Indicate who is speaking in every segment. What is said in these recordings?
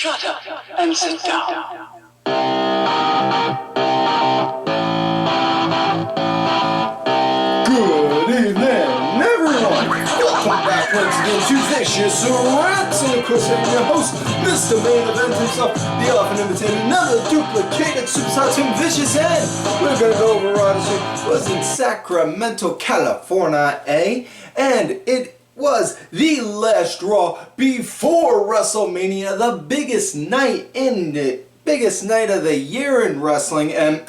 Speaker 1: Shut up and sit down.
Speaker 2: Good evening, everyone! Welcome back once again to this year's Wrestling. Of course, I'm your host, Mr. Main Event himself, the often imitated, another duplicated superstar Tim Vicious, and we're gonna go over Odyssey. Was in Sacramento, California, and it was the last Raw before WrestleMania, the biggest night of the year in wrestling. And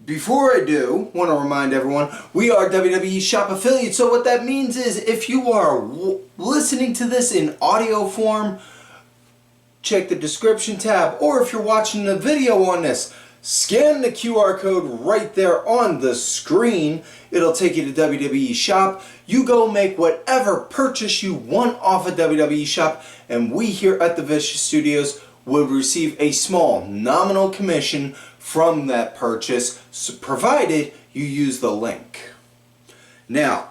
Speaker 2: before I do, want to remind everyone, we are WWE Shop affiliates. So what that means is if you are listening to this in audio form, check the description tab. Or if you're watching the video on this, scan the QR code right there on the screen. It'll take you to WWE Shop. You go make whatever purchase you want off of WWE Shop, and we here at the Vicious Studios will receive a small nominal commission from that purchase, provided you use the link. Now,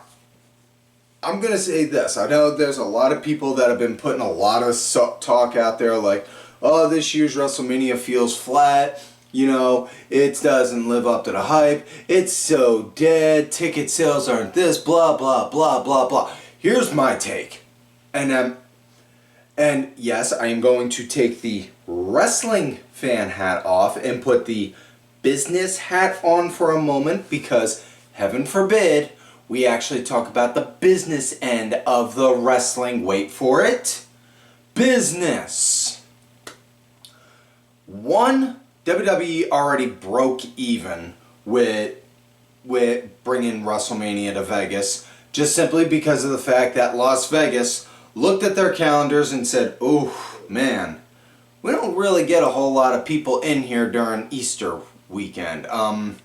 Speaker 2: I'm going to say this. I know there's a lot of people that have been putting a lot of talk out there like, oh, this year's WrestleMania feels flat. You know, it doesn't live up to the hype. It's so dead. Ticket sales aren't this, blah, blah, blah, blah, blah. Here's my take. And yes, I am going to take the wrestling fan hat off and put the business hat on for a moment, because heaven forbid we actually talk about the business end of the wrestling. Wait for it. Business. WWE already broke even with bringing WrestleMania to Vegas, just simply because of the fact that Las Vegas looked at their calendars and said, oh man, we don't really get a whole lot of people in here during Easter weekend. Let's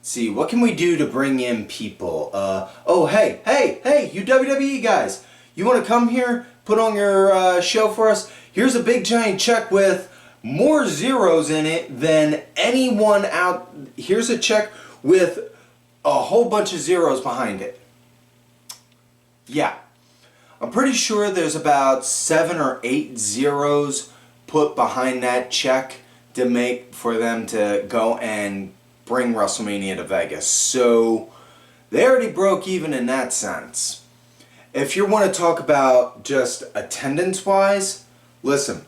Speaker 2: see, what can we do to bring in people? Hey, you WWE guys, you want to come here, put on your show for us? Here's a big giant check with more zeros in it than anyone out. Here's a check with a whole bunch of zeros behind it. Yeah, I'm pretty sure there's about 7 or 8 zeros put behind that check to make for them to go and bring WrestleMania to Vegas. So they already broke even in that sense. If you want to talk about just attendance wise, listen,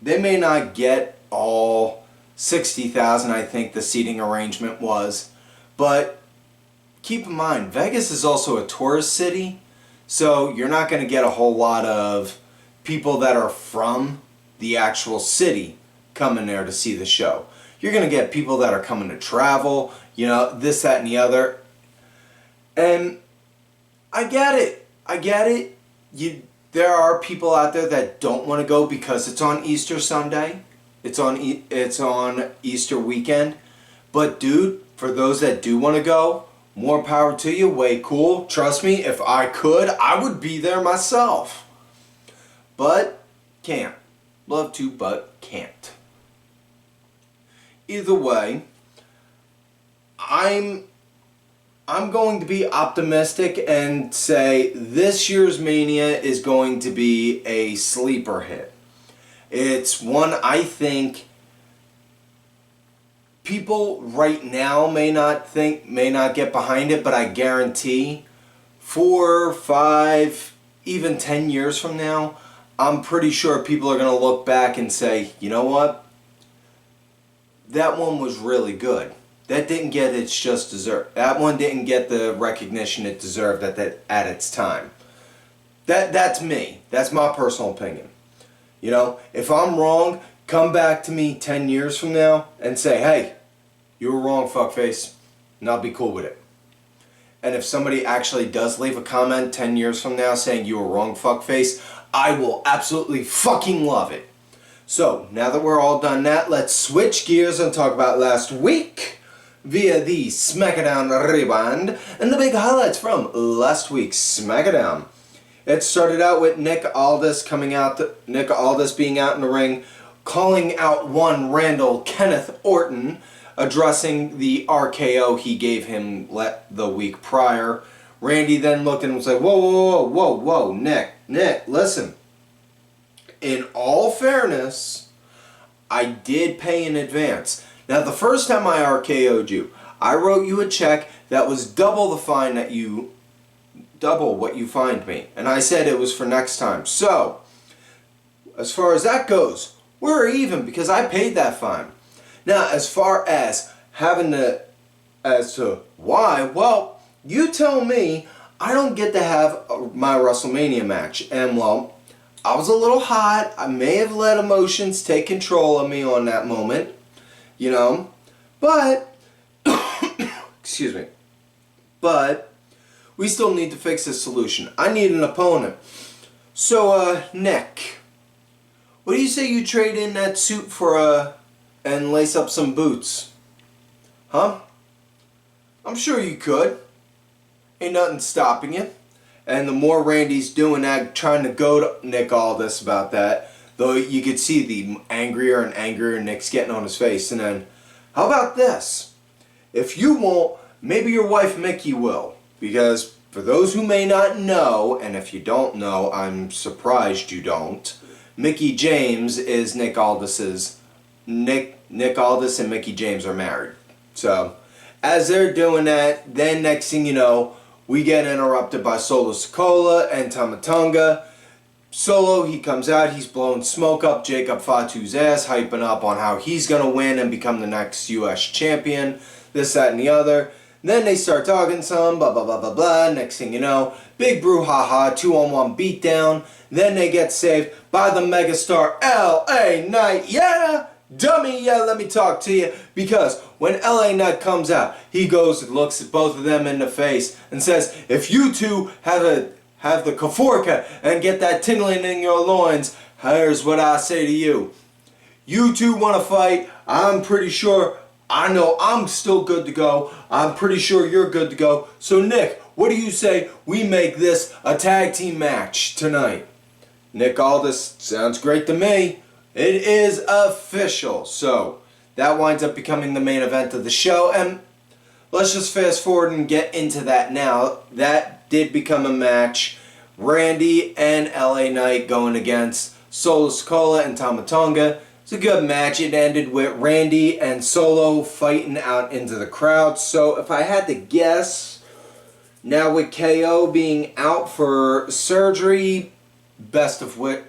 Speaker 2: they may not get all 60,000, I think the seating arrangement was, but keep in mind, Vegas is also a tourist city, so you're not going to get a whole lot of people that are from the actual city coming there to see the show. You're going to get people that are coming to travel, you know, this, that, and the other. And I get it. There are people out there that don't want to go because it's on Easter Sunday. It's on Easter weekend. But dude, for those that do want to go, more power to you. Way cool. Trust me, if I could, I would be there myself. But can't. Love to, but can't. Either way, I'm going to be optimistic and say this year's Mania is going to be a sleeper hit. It's one I think people right now may not get behind it, but I guarantee 4, 5, even 10 years from now, I'm pretty sure people are going to look back and say, you know what? That one was really good. That didn't get its just desert. That one didn't get the recognition it deserved at its time. That's me. That's my personal opinion. You know, if I'm wrong, come back to me 10 years from now and say, hey, you were wrong, fuckface, and I'll be cool with it. And if somebody actually does leave a comment 10 years from now saying you were wrong, fuckface, I will absolutely fucking love it. So, now that we're all done that, let's switch gears and talk about last week via the SmackDown Rewind and the big highlights from last week's SmackDown. It started out with Nick Aldis being out in the ring, calling out one Randall Kenneth Orton, addressing the RKO he gave him the week prior. Randy then looked at him and was like, whoa, Nick, listen. in all fairness, I did pay in advance. Now, the first time I RKO'd you, I wrote you a check that was double what you fined me. And I said it was for next time. So, as far as that goes, we're even because I paid that fine. Now, as far as as to why, well, you tell me. I don't get to have my WrestleMania match. And, well, I was a little hot. I may have let emotions take control of me on that moment. You know? But, excuse me. But, we still need to fix this solution. I need an opponent. So, Nick, what do you say you trade in that suit for, and lace up some boots? Huh? I'm sure you could. Ain't nothing stopping you. And the more Randy's doing that, trying to goad Nick Aldis about that, though you could see the angrier and angrier Nick's getting on his face. And then, how about this? If you won't, maybe your wife Mickey will. Because for those who may not know, and if you don't know, I'm surprised you don't, Mickey James is Nick Aldis's. Nick Aldis and Mickey James are married. So, as they're doing that, then next thing you know, we get interrupted by Solo Sikoa and Tama Tonga. Solo, he comes out, he's blowing smoke up Jacob Fatu's ass, hyping up on how he's going to win and become the next U.S. champion, this, that, and the other. Then they start talking some, blah, blah, blah, blah, blah. Next thing you know, big brouhaha, 2-on-1 beatdown. Then they get saved by the megastar L.A. Knight. Yeah! Dummy, yeah, let me talk to you. Because when LA Knight comes out, he goes and looks at both of them in the face and says, if you two have the Kaforka and get that tingling in your loins, here's what I say to you. You two want to fight. I'm pretty sure, I know I'm still good to go. I'm pretty sure you're good to go. So Nick, what do you say we make this a tag team match tonight? Nick Aldis, sounds great to me. It is official. So, that winds up becoming the main event of the show. And let's just fast forward and get into that now. That did become a match. Randy and LA Knight going against Solo Sikoa and Tama Tonga. It's a good match. It ended with Randy and Solo fighting out into the crowd. So, if I had to guess, now with KO being out for surgery, best of luck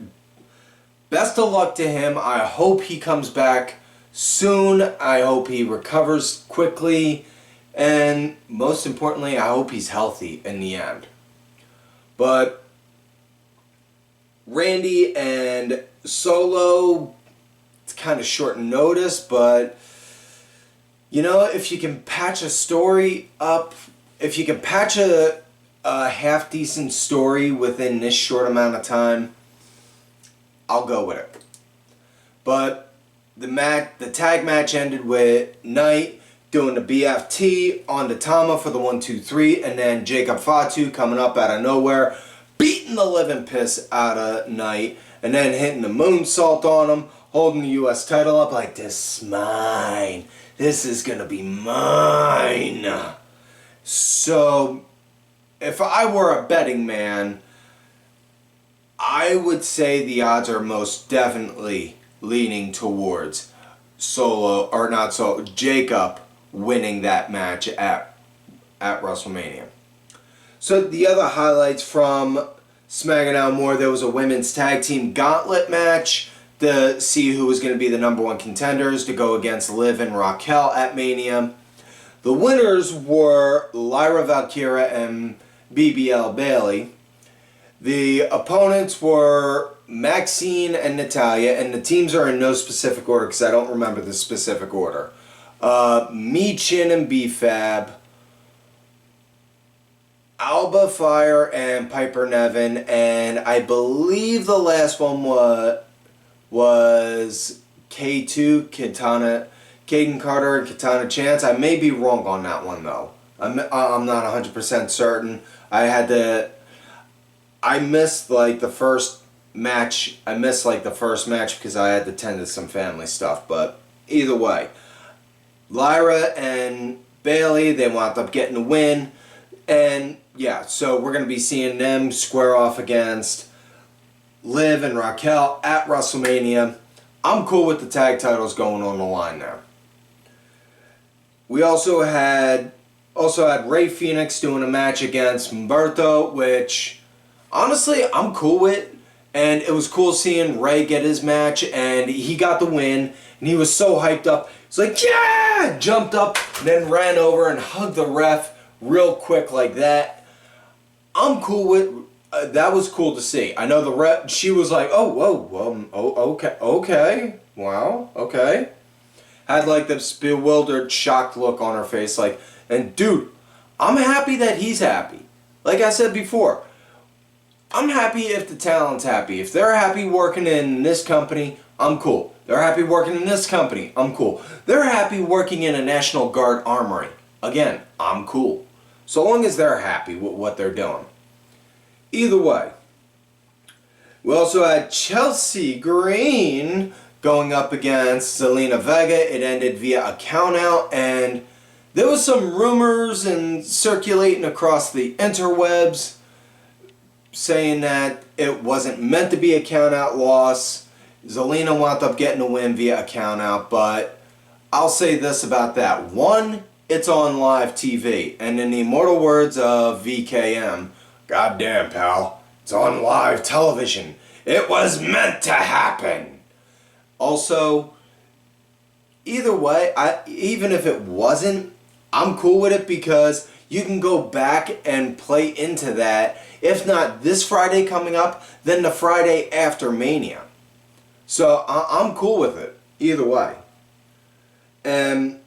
Speaker 2: to him. I hope he comes back soon. I hope he recovers quickly. And most importantly, I hope he's healthy in the end. But Randy and Solo, it's kind of short notice, but you know, if you can patch a story up, if you can patch a half-decent story within this short amount of time, I'll go with it. But the tag match ended with Knight doing the BFT on the Tama for the 1-2-3, and then Jacob Fatu coming up out of nowhere, beating the living piss out of Knight, and then hitting the moonsault on him, holding the U.S. title up like, this is mine. This is gonna be mine. So, if I were a betting man, I would say the odds are most definitely leaning towards Jacob winning that match at WrestleMania. So the other highlights from SmackDown more, there was a women's tag team gauntlet match to see who was going to be the number one contenders to go against Liv and Raquel at Mania. The winners were Lyra, Valkyria, and BBL Bayley. The opponents were Maxine and Natalia, and the teams are in no specific order because I don't remember the specific order. Chin and B-Fab, Alba Fire and Piper Nevin, and I believe the last one was K2, Caden Carter and Katana Chance. I may be wrong on that one though. I'm not 100% certain. I missed the first match because I had to tend to some family stuff. But either way, Lyra and Bayley, they wound up getting the win. And yeah, so we're going to be seeing them square off against Liv and Raquel at WrestleMania. I'm cool with the tag titles going on the line there. We also had Rey Fenix doing a match against Humberto, which honestly I'm cool with. And it was cool seeing Rey get his match, and he got the win, and he was so hyped up. He's like, yeah! Jumped up, then ran over and hugged the ref real quick like that. I'm cool with, that was cool to see. I know the ref, she was like, oh, whoa, okay, wow, okay. Had like this bewildered, shocked look on her face, like, and dude, I'm happy that he's happy. Like I said before, I'm happy if the talent's happy. If they're happy working in this company, I'm cool. They're happy working in this company, I'm cool. They're happy working in a National Guard armory. Again, I'm cool. So long as they're happy with what they're doing. Either way. We also had Chelsea Green going up against Zelina Vega. It ended via a countout, and there was some rumors and circulating across the interwebs saying that it wasn't meant to be a countout loss. Zelina wound up getting a win via a countout, but I'll say this about that. One, it's on live TV, and in the immortal words of VKM, goddamn pal, it's on live television. It was meant to happen. Also, either way, even if it wasn't, I'm cool with it because you can go back and play into that. If not this Friday coming up, then the Friday after Mania. So I'm cool with it, either way. And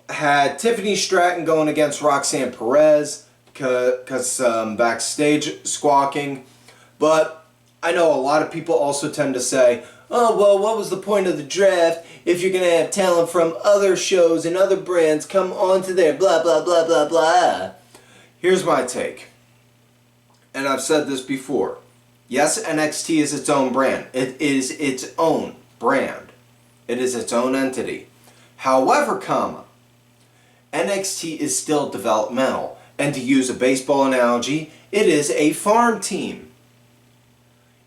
Speaker 2: had Tiffany Stratton going against Roxanne Perez because backstage squawking. But I know a lot of people also tend to say, oh, well, what was the point of the draft if you're going to have talent from other shows and other brands come onto there, blah, blah, blah, blah, blah. Here's my take. And I've said this before. Yes, NXT is its own brand. It is its own brand. It is its own entity. However, NXT is still developmental. And to use a baseball analogy, it is a farm team.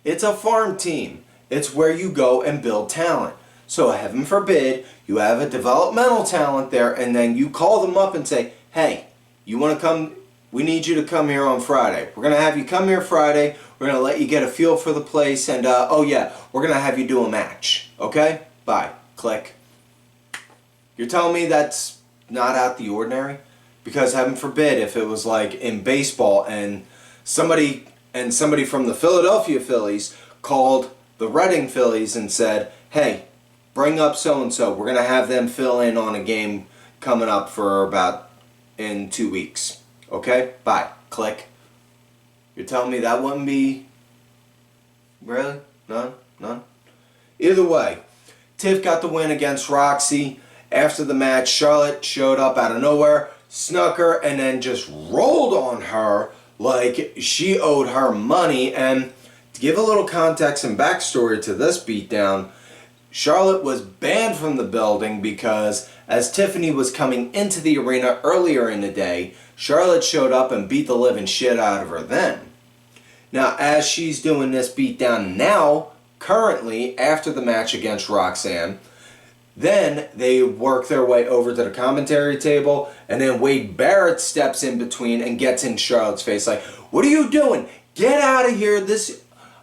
Speaker 2: It's a farm team. It's where you go and build talent. So heaven forbid, you have a developmental talent there, and then you call them up and say, hey, you want to come? We need you to come here on Friday. We're going to have you come here Friday. We're going to let you get a feel for the place. And, oh yeah, we're going to have you do a match. Okay? Bye. Click. You're telling me that's not out the ordinary? Because heaven forbid if it was like in baseball and somebody from the Philadelphia Phillies called the Reading Phillies and said, hey, bring up so-and-so. We're going to have them fill in on a game coming up for about in 2 weeks. Okay? Bye. Click. You're telling me that wouldn't be... Really? None? Either way, Tiff got the win against Roxy. After the match, Charlotte showed up out of nowhere, snuck her, and then just rolled on her like she owed her money. And to give a little context and backstory to this beatdown, Charlotte was banned from the building because as Tiffany was coming into the arena earlier in the day, Charlotte showed up and beat the living shit out of her then. Now, as she's doing this beatdown now, currently, after the match against Roxanne, then they work their way over to the commentary table, and then Wade Barrett steps in between and gets in Charlotte's face like, what are you doing? Get out of here.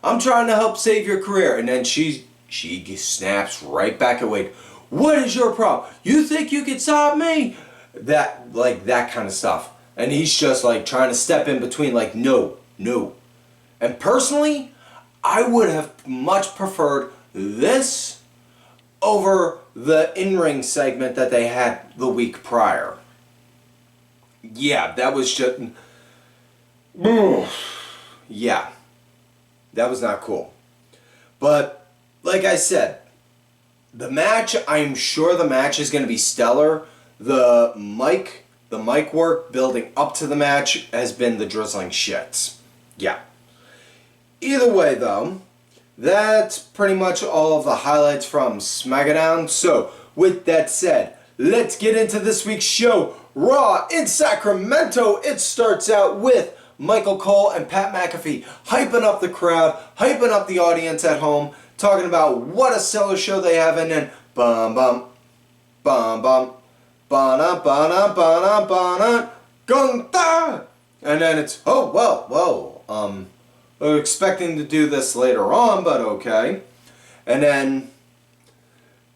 Speaker 2: I'm trying to help save your career. And then she snaps right back at Wade. What is your problem? You think you can stop me? That kind of stuff. And he's just like trying to step in between like, no. And personally, I would have much preferred this over the in-ring segment that they had the week prior. Yeah, that was just... Yeah. That was not cool. But, like I said, the match, I'm sure the match is going to be stellar. The mic work building up to the match has been the drizzling shits. Yeah. Either way, though, that's pretty much all of the highlights from SmackDown. So, with that said, let's get into this week's show. Raw in Sacramento. It starts out with Michael Cole and Pat McAfee hyping up the crowd, hyping up the audience at home, talking about what a stellar show they have, and then bum bum bum bum ba-na ba-na ba-na ba-na Gunther! And then it's, oh, whoa, we're expecting to do this later on, but okay. And then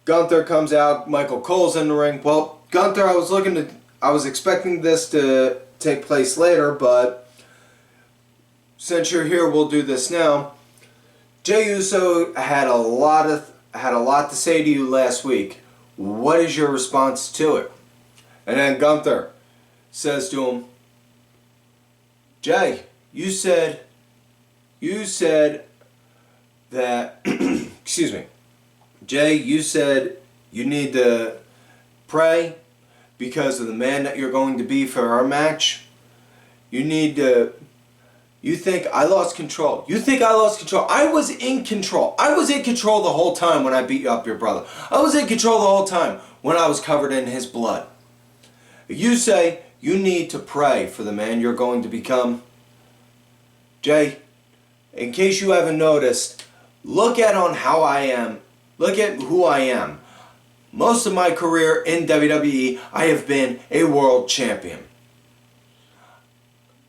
Speaker 2: Gunther comes out, Michael Cole's in the ring. Well, Gunther, I was expecting this to take place later, but since you're here, we'll do this now. Jey Uso had a lot to say to you last week. What is your response to it? And then Gunther says to him, Jey, you said that, excuse me, Jey, you said you need to pray because of the man that you're going to be for our match. You think I lost control. You think I lost control. I was in control. I was in control the whole time when I beat up your brother. I was in control the whole time when I was covered in his blood. You say you need to pray for the man you're going to become. Jey, in case you haven't noticed, look at how I am. Look at who I am. Most of my career in WWE, I have been a world champion.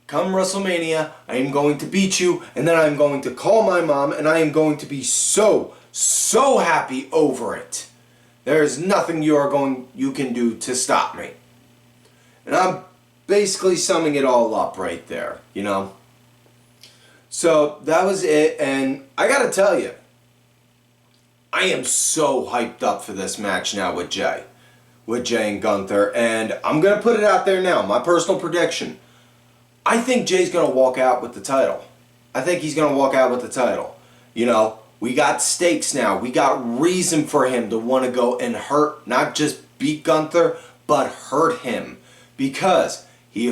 Speaker 2: Come WrestleMania, I am going to beat you, and then I'm going to call my mom, and I am going to be so happy over it. There is nothing you can do to stop me. And I'm basically summing it all up right there, you know. So that was it, and I gotta tell you, I am so hyped up for this match now with Jey and Gunther, and I'm gonna put it out there now, my personal prediction. I think Jay's gonna walk out with the title. I think he's gonna walk out with the title. You know, we got stakes now. We got reason for him to want to go and hurt, not just beat Gunther, but hurt him. Because he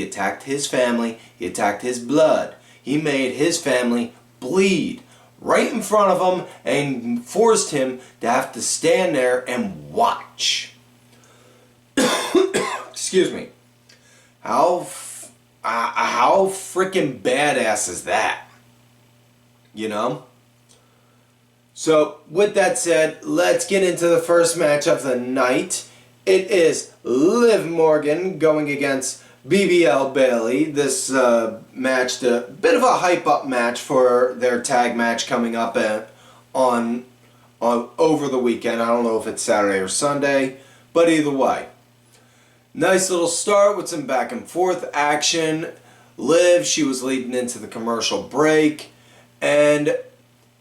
Speaker 2: attacked his family, he attacked his blood. He made his family bleed right in front of him and forced him to have to stand there and watch. Excuse me. How freaking badass is that? You know? So, with that said, let's get into the first match of the night. It is Liv Morgan going against BBL Bayley. This match, a bit of a hype-up match for their tag match coming up on over the weekend. I don't know if it's Saturday or Sunday, but either way. Nice little start with some back and forth action. Liv, she was leading into the commercial break, and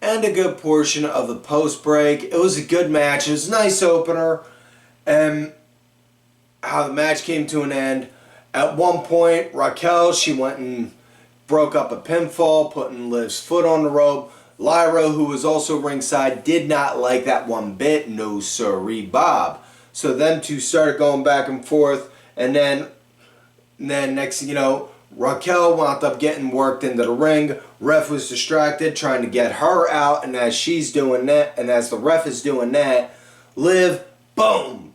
Speaker 2: a good portion of the post break. It was a good match. It was a nice opener, and how the match came to an end. At one point, Raquel, she went and broke up a pinfall, putting Liv's foot on the rope. Lyra, who was also ringside, did not like that one bit. No siree, Bob. So them two started going back and forth, and then next thing you know, Raquel wound up getting worked into the ring. Ref was distracted, trying to get her out, and as she's doing that, and as the ref is doing that, Liv, boom,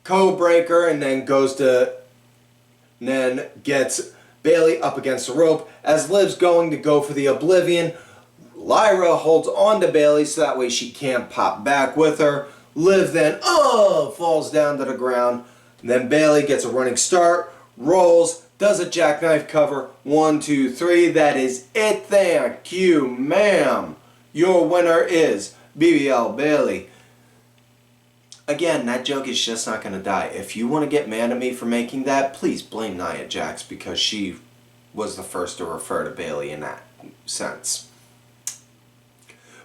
Speaker 2: code breaker, and then gets Bayley up against the rope. As Liv's going to go for the Oblivion, Lyra holds on to Bayley so that way she can't pop back with her. Liv then, falls down to the ground. And then Bayley gets a running start, rolls, does a jackknife cover. 1, 2, 3. That is it. Thank you, ma'am. Your winner is BBL Bayley. Again, that joke is just not going to die. If you want to get mad at me for making that, please blame Nia Jax because she was the first to refer to Bayley in that sense.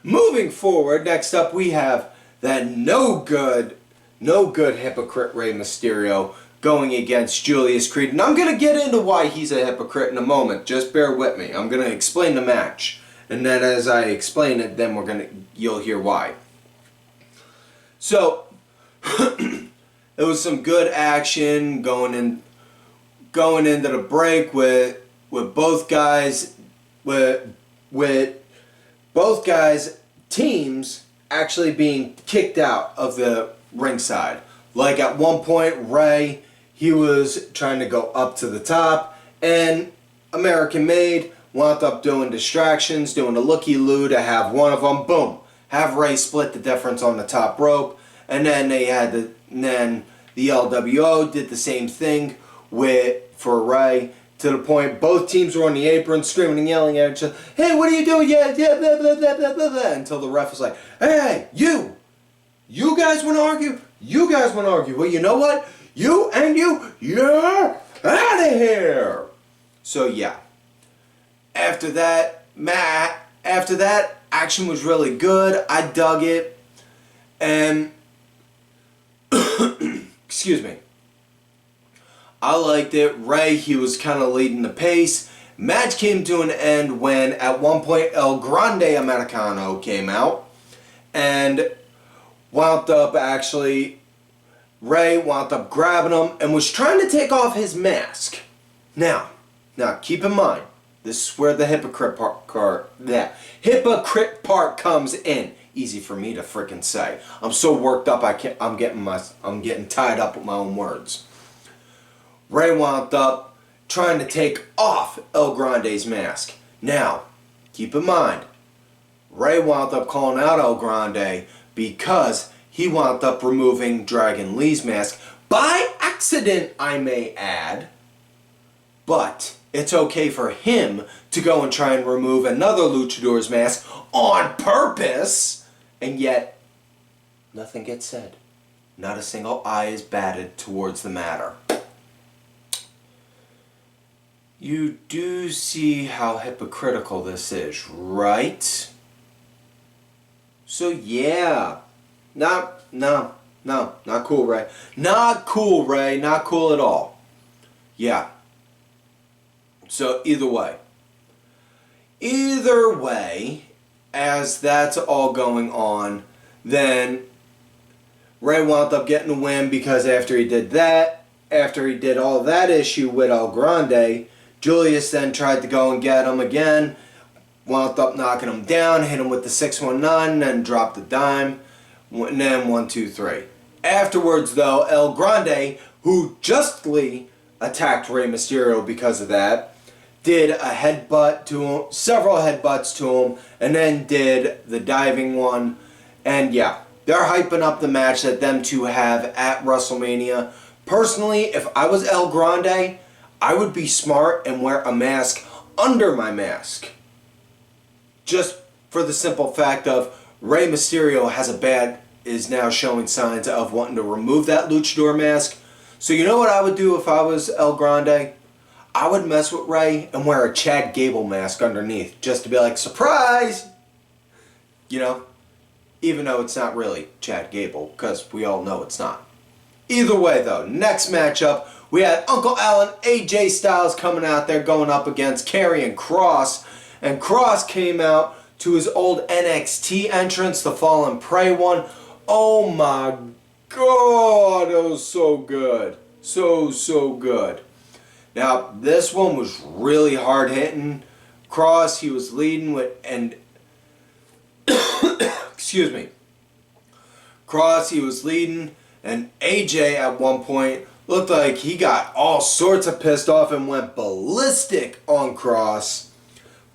Speaker 2: Moving forward, next up we have that no good hypocrite Rey Mysterio going against Julius Creed. And I'm going to get into why he's a hypocrite in a moment. Just bear with me. I'm going to explain the match. And then as I explain it, then you'll hear why. So, it was some good action going into the break with both guys teams actually being kicked out of the ringside. Like at one point, Rey, he was trying to go up to the top, and American made, wound up doing distractions, doing a looky-loo to have one of them, boom, have Ray split the difference on the top rope, and then then the LWO did the same thing for Ray, to the point both teams were on the apron screaming and yelling at each other, hey, what are you doing? Yeah, blah, blah, blah, blah, blah, blah, until the ref was like, hey, you guys want to argue? You guys want to argue? Well, you know what? You're out of here. So yeah, after that, action was really good. I dug it, and excuse me, I liked it. Ray, he was kind of leading the pace. Match came to an end when, at one point, El Grande Americano came out, and Ray wound up grabbing him and was trying to take off his mask. Now keep in mind, this is where the hypocrite part comes in. Easy for me to frickin' say. I'm so worked up I'm getting tied up with my own words. Ray wound up trying to take off El Grande's mask. Now, keep in mind, Ray wound up calling out El Grande because he wound up removing Dragon Lee's mask by accident, I may add. But it's okay for him to go and try and remove another luchador's mask on purpose, and yet nothing gets said. Not a single eye is batted towards the matter. You do see how hypocritical this is, right? So yeah, not cool, Ray. Not cool, Ray. Not cool at all. Yeah. So either way, as that's all going on, then Ray wound up getting the win because after he did all that issue with El Grande, Julius then tried to go and get him again, wound up knocking him down, hit him with the 619, then dropped the dime, and then 1, 2, 3. Afterwards, though, El Grande, who justly attacked Rey Mysterio because of that, did a headbutt to him, several headbutts to him, and then did the diving one. And yeah, they're hyping up the match that them two have at WrestleMania. Personally, if I was El Grande, I would be smart and wear a mask under my mask. Just for the simple fact of Rey Mysterio is now showing signs of wanting to remove that luchador mask. So you know what I would do if I was El Grande? I would mess with Ray and wear a Chad Gable mask underneath, just to be like, surprise! You know? Even though it's not really Chad Gable, because we all know it's not. Either way though, next matchup, we had Uncle Allen, AJ Styles coming out there going up against Karrion Kross. And Kross came out to his old NXT entrance, the Fallen Prey one. Oh my God, it was so good. So good. Now, this one was really hard hitting. Kross, he was leading with, and excuse me. Kross, he was leading, and AJ at one point looked like he got all sorts of pissed off and went ballistic on Kross.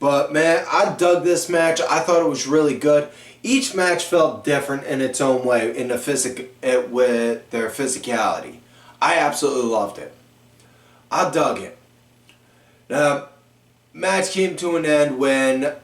Speaker 2: But man, I dug this match. I thought it was really good. Each match felt different in its own way with their physicality. I absolutely loved it. I dug it. Now, match came to an end when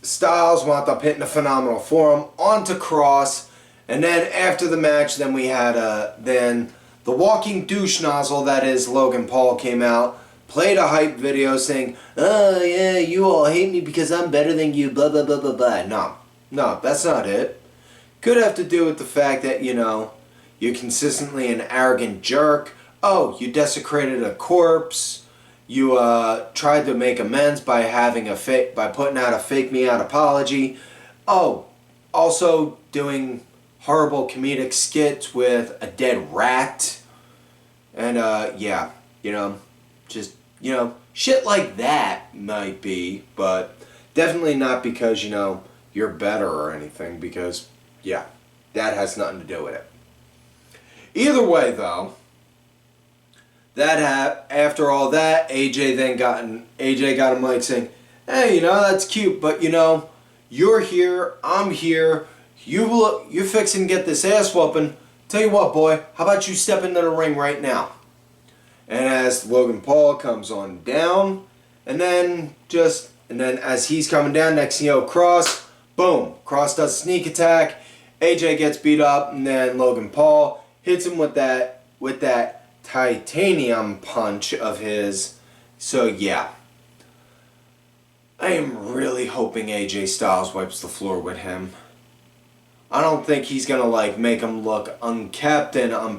Speaker 2: Styles wound up hitting a phenomenal forearm onto Kross, and then after the match, then we had the walking douche nozzle that is Logan Paul came out, played a hype video saying, "Oh yeah, you all hate me because I'm better than you, blah blah blah blah blah." No, that's not it. Could have to do with the fact that, you know, you're consistently an arrogant jerk. Oh, you desecrated a corpse. You tried to make amends by putting out a fake me out apology. Oh, also doing horrible comedic skits with a dead rat. And yeah, you know, just, you know, shit like that might be, but definitely not because, you know, you're better or anything, because yeah, that has nothing to do with it. Either way though, After all that, AJ got a mic saying, "Hey, that's cute, but you're here, I'm here. You're fixing to get this ass whooping. Tell you what, boy, how about you step into the ring right now?" And as Logan Paul comes on down, and then as he's coming down, next thing you know, Kross, boom, Kross does a sneak attack. AJ gets beat up, and then Logan Paul hits him with that titanium punch of his. So yeah, I am really hoping AJ Styles wipes the floor with him. I don't think he's gonna make him look unkept and I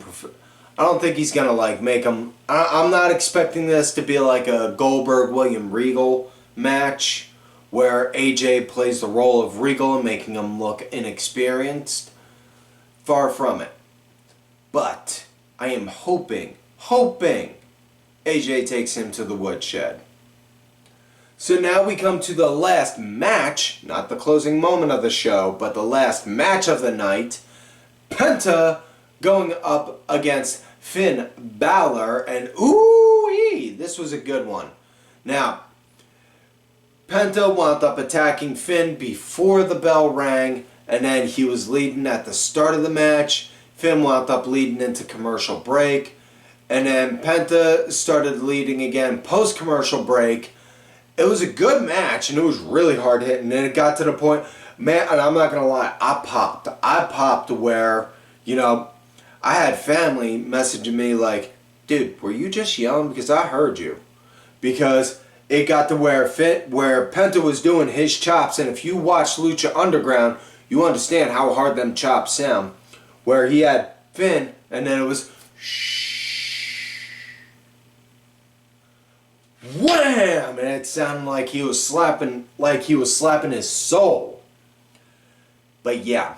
Speaker 2: don't think he's gonna make him. I'm not expecting this to be like a Goldberg William Regal match where AJ plays the role of Regal and making him look inexperienced. Far from it. But I am hoping AJ takes him to the woodshed. So now we come to the last match, not the closing moment of the show, but the last match of the night. Penta going up against Finn Balor, and ooh-wee, this was a good one. Now, Penta wound up attacking Finn before the bell rang, and then he was leading at the start of the match. Finn wound up leading into commercial break, and then Penta started leading again post-commercial break. It was a good match, and it was really hard hitting, and it got to the point, man, and I'm not going to lie, I popped where, I had family messaging me like, "Dude, were you just yelling? Because I heard you." Because it got to where Penta was doing his chops, and if you watch Lucha Underground, you understand how hard them chops sound. Where he had Finn, and then it was shh, wham, and it sounded like he was slapping his soul. But yeah,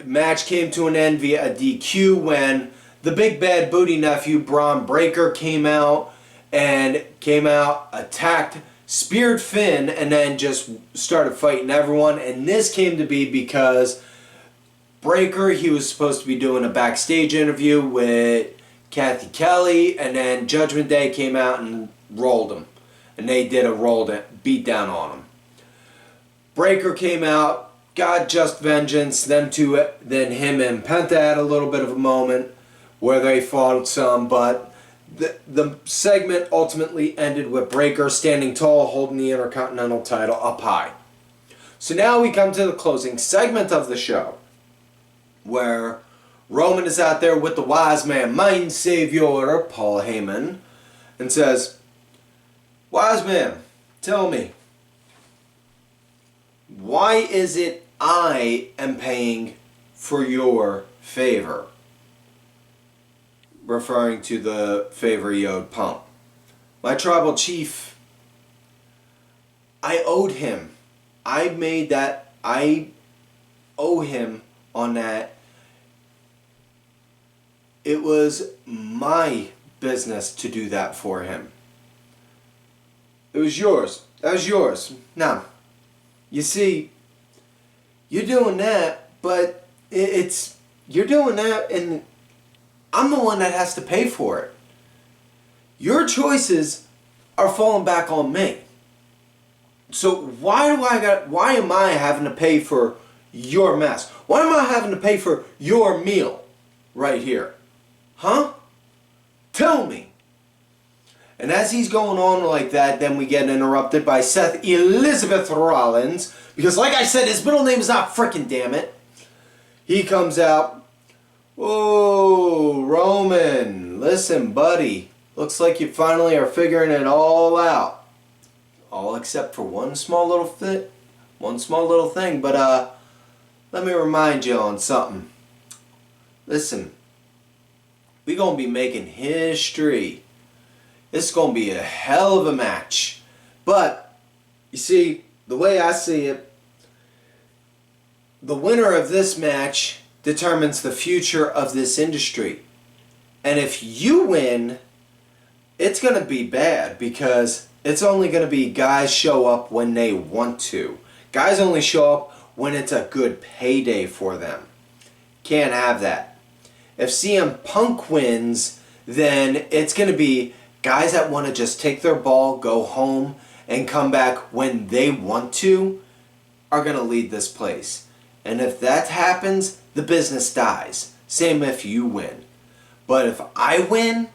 Speaker 2: match came to an end via a DQ when the big bad booty nephew Braun Breaker came out, attacked, speared Finn, and then just started fighting everyone. And this came to be because Breaker, he was supposed to be doing a backstage interview with Kathy Kelly, and then Judgment Day came out and rolled him. And they did a beat down on him. Breaker came out, got just vengeance, then him and Penta had a little bit of a moment where they fought some, but the segment ultimately ended with Breaker standing tall, holding the Intercontinental title up high. So now we come to the closing segment of the show, where Roman is out there with the wise man, mein Savior, Paul Heyman, and says, "Wise man, tell me, why is it I am paying for your favor?" Referring to the favor he owed Pump. "My tribal chief, I owed him. I owe him on that. It was my business to do that for him. It was yours. That was yours. Now, you see, you're doing that, but you're doing that, and I'm the one that has to pay for it. Your choices are falling back on me. So why am I having to pay for your mess? Why am I having to pay for your meal right here? Huh? Tell me." And as he's going on like that, then we get interrupted by Seth Elizabeth Rollins, because like I said, his middle name is not frickin' damn it. He comes out, "Oh, Roman, listen, buddy, looks like you finally are figuring it all out. All except for one small little thing, but let me remind you on something. Listen, we gonna be making history. This is gonna be a hell of a match. But, you see, the way I see it, the winner of this match determines the future of this industry. And if you win, it's going to be bad, because it's only going to be guys show up when they want to. Guys only show up when it's a good payday for them. Can't have that. If CM Punk wins, then it's going to be guys that want to just take their ball, go home, and come back when they want to are going to lead this place. And if that happens, the business dies. Same if you win. But if I win,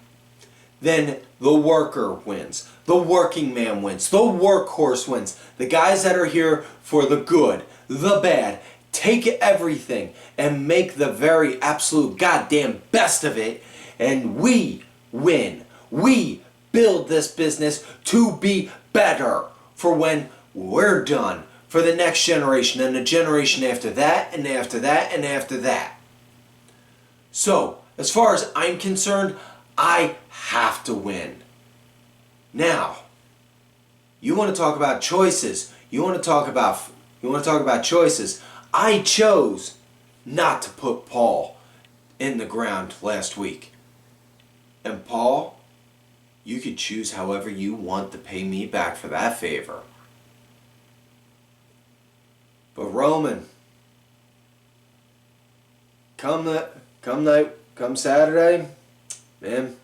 Speaker 2: then the worker wins. The working man wins. The workhorse wins. The guys that are here for the good, the bad, take everything and make the very absolute goddamn best of it. And we win. We build this business to be better for when we're done. For the next generation and the generation after that and after that and after that. So, as far as I'm concerned, I have to win. Now, you want to talk about choices. You want to talk about choices. I chose not to put Paul in the ground last week. And Paul, you could choose however you want to pay me back for that favor. But Roman, come Saturday, man,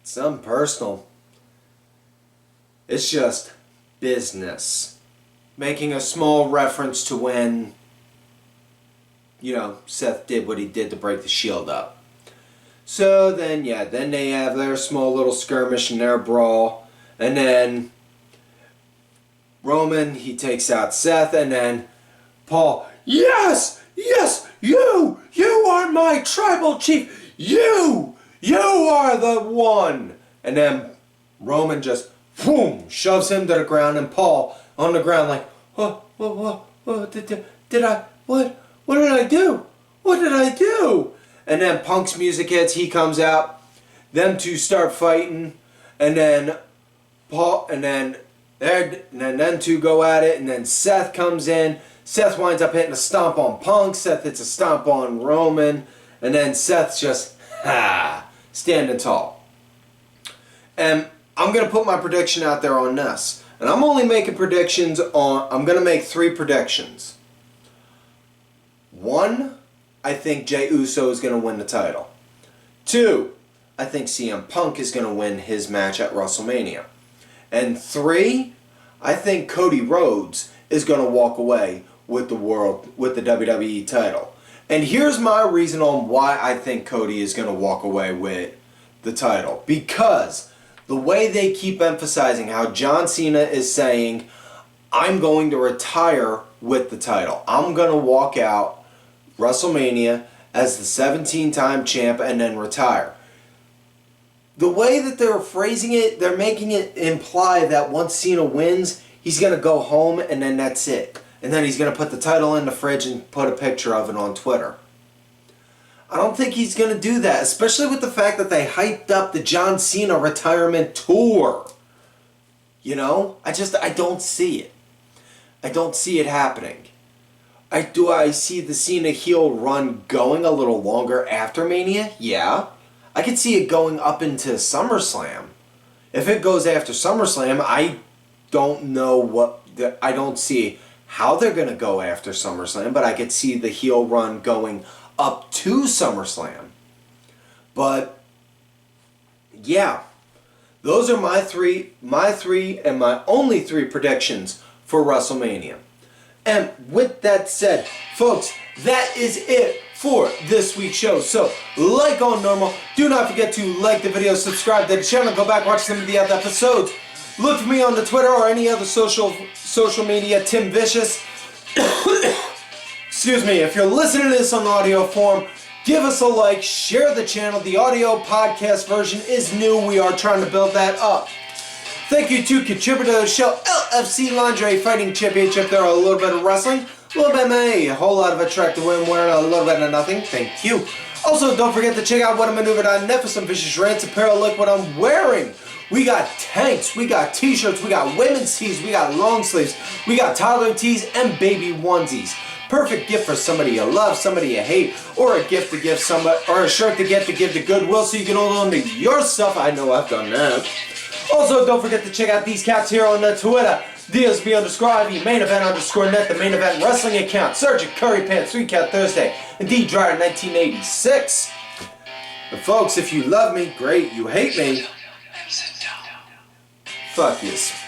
Speaker 2: it's something personal. It's just business. Making a small reference to when, Seth did what he did to break the Shield up. So then they have their small little skirmish and their brawl. And then Roman, he takes out Seth, and then Paul, yes, you are my tribal chief. You are the one. And then Roman just, boom, shoves him to the ground, and Paul on the ground like, what did I do? What did I do? And then Punk's music hits, he comes out, them two start fighting, and then Paul, and then them two go at it, and then Seth comes in. Seth winds up hitting a stomp on Punk. Seth hits a stomp on Roman. And then Seth's just, standing tall. And I'm going to put my prediction out there on this. And I'm only making predictions I'm going to make 3 predictions. 1, I think Jey Uso is going to win the title. 2, I think CM Punk is going to win his match at WrestleMania. And 3, I think Cody Rhodes is going to walk away with the WWE title. And here's my reason on why I think Cody is going to walk away with the title. Because the way they keep emphasizing how John Cena is saying, I'm going to retire with the title. I'm going to walk out WrestleMania as the 17-time champ and then retire. The way that they're phrasing it, they're making it imply that once Cena wins, he's going to go home and then that's it. And then he's going to put the title in the fridge and put a picture of it on Twitter. I don't think he's going to do that, especially with the fact that they hyped up the John Cena retirement tour. I don't see it. I don't see it happening. I see the Cena heel run going a little longer after Mania? Yeah. I could see it going up into SummerSlam. If it goes after SummerSlam, I don't know I don't see how they're going to go after SummerSlam, but I could see the heel run going up to SummerSlam. But yeah, those are my three and my only 3 predictions for WrestleMania. And with that said, folks, that is it for this week's show. So, like on normal, do not forget to like the video, subscribe to the channel, go back, watch some of the other episodes. Look for me on the Twitter or any other social media, Tim Vicious. Excuse me, if you're listening to this on audio form, give us a like, share the channel. The audio podcast version is new. We are trying to build that up. Thank you to contributor to the show, LFC Lingerie Fighting Championship. There are a little bit of wrestling, a little bit of MMA, a whole lot of attractive women wearing a little bit of nothing. Thank you. Also, don't forget to check out whatamaneuver.net for some vicious rants apparel like what I'm wearing. We got tanks, we got t-shirts, we got women's tees, we got long sleeves, we got toddler tees, and baby onesies. Perfect gift for somebody you love, somebody you hate, or a gift to give somebody, or a shirt to give to Goodwill so you can hold on to your stuff. I know I've done that. Also, don't forget to check out these cats here on the Twitter. DSB_IV, main event _net, the main event wrestling account. Sergeant Curry Pants, 3 Count Thursday, and D Dryer 1986. But folks, if you love me, great. You hate me,
Speaker 1: And sit down.
Speaker 2: fuck yous.